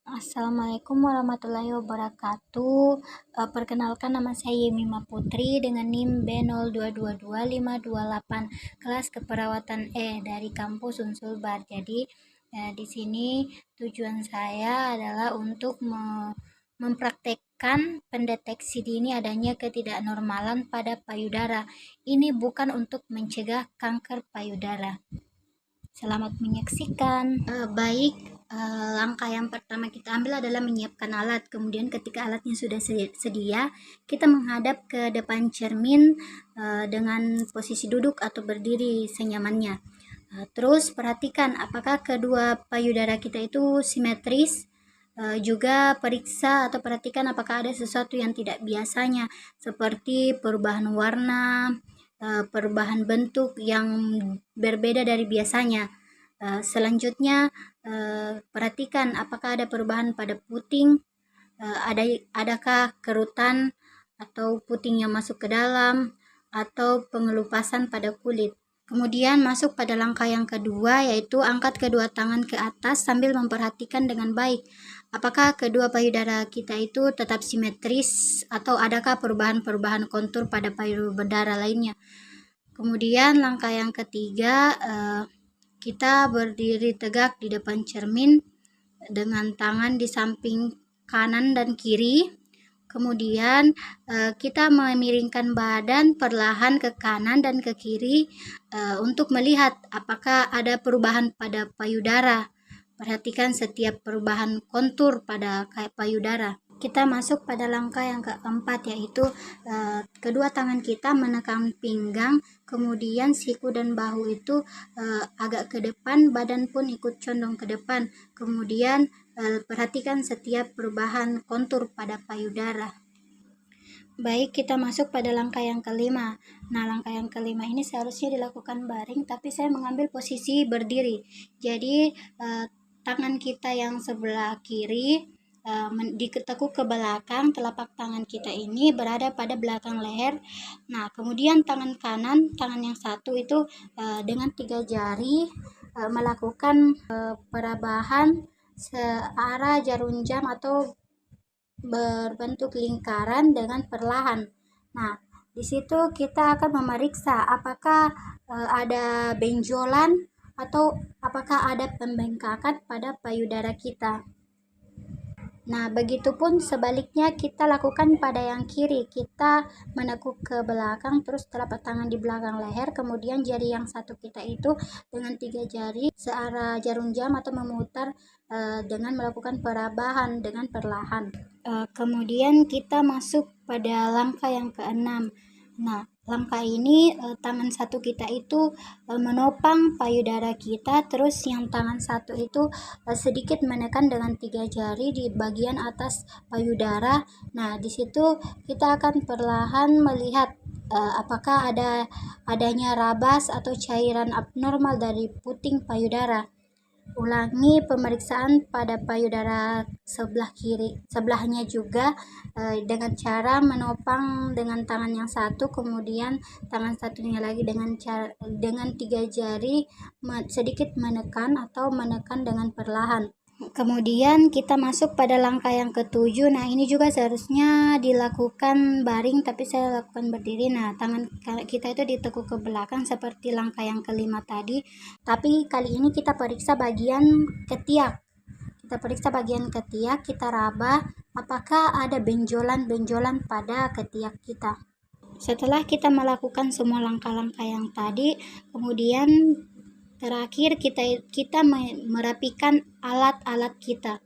Assalamualaikum warahmatullahi wabarakatuh. Perkenalkan, nama saya Yemima Putri dengan NIM B02225528, kelas keperawatan E dari kampus Unsulbar. Jadi di sini tujuan saya adalah untuk mempraktekkan pendeteksi dini adanya ketidaknormalan pada payudara. Ini bukan untuk mencegah kanker payudara. Selamat menyaksikan. Langkah yang pertama kita ambil adalah menyiapkan alat. Kemudian ketika alatnya sudah sedia, kita menghadap ke depan cermin dengan posisi duduk atau berdiri senyamannya. Terus perhatikan apakah kedua payudara kita itu simetris. Juga periksa atau perhatikan apakah ada sesuatu yang tidak biasanya, seperti perubahan warna, perubahan bentuk yang berbeda dari biasanya. Selanjutnya perhatikan apakah ada perubahan pada puting, adakah kerutan atau puting yang masuk ke dalam, atau pengelupasan pada kulit. Kemudian masuk pada langkah yang kedua, yaitu angkat kedua tangan ke atas sambil memperhatikan dengan baik apakah kedua payudara kita itu tetap simetris atau adakah perubahan-perubahan kontur pada payudara lainnya. Kemudian langkah yang ketiga, kita berdiri tegak di depan cermin dengan tangan di samping kanan dan kiri. Kemudian kita memiringkan badan perlahan ke kanan dan ke kiri untuk melihat apakah ada perubahan pada payudara. Perhatikan setiap perubahan kontur pada payudara. Kita masuk pada langkah yang keempat, yaitu kedua tangan kita menekan pinggang, kemudian siku dan bahu itu agak ke depan, badan pun ikut condong ke depan. Kemudian perhatikan setiap perubahan kontur pada payudara. Baik, kita masuk pada langkah yang kelima. Nah, langkah yang kelima ini seharusnya dilakukan baring, tapi saya mengambil posisi berdiri. Jadi tangan kita yang sebelah kiri ditekuk ke belakang, telapak tangan kita ini berada pada belakang leher. Nah, kemudian tangan kanan, tangan yang satu itu dengan 3 jari melakukan perabahan searah jarum jam atau berbentuk lingkaran dengan perlahan. Nah, di situ kita akan memeriksa apakah ada benjolan atau apakah ada pembengkakan pada payudara kita. Nah, begitupun sebaliknya kita lakukan pada yang kiri. Kita menekuk ke belakang, terus telapak tangan di belakang leher, kemudian jari yang satu kita itu dengan 3 jari searah jarum jam atau memutar dengan melakukan perabahan dengan perlahan. Kemudian kita masuk pada langkah yang keenam. Nah, langkah ini tangan satu kita itu menopang payudara kita, terus yang tangan satu itu sedikit menekan dengan 3 jari di bagian atas payudara. Nah, di situ kita akan perlahan melihat apakah adanya rabas atau cairan abnormal dari puting payudara. Ulangi pemeriksaan pada payudara sebelah kiri, sebelahnya juga dengan cara menopang dengan tangan yang satu, kemudian tangan satunya lagi dengan 3 jari sedikit menekan atau menekan dengan perlahan. Kemudian kita masuk pada langkah yang ketujuh. Nah, ini juga seharusnya dilakukan baring, tapi saya lakukan berdiri. Nah, tangan kita itu ditekuk ke belakang seperti langkah yang kelima tadi, tapi kali ini kita periksa bagian ketiak. Kita raba apakah ada benjolan-benjolan pada ketiak kita. Setelah kita melakukan semua langkah-langkah yang tadi, kemudian terakhir kita merapikan alat-alat kita.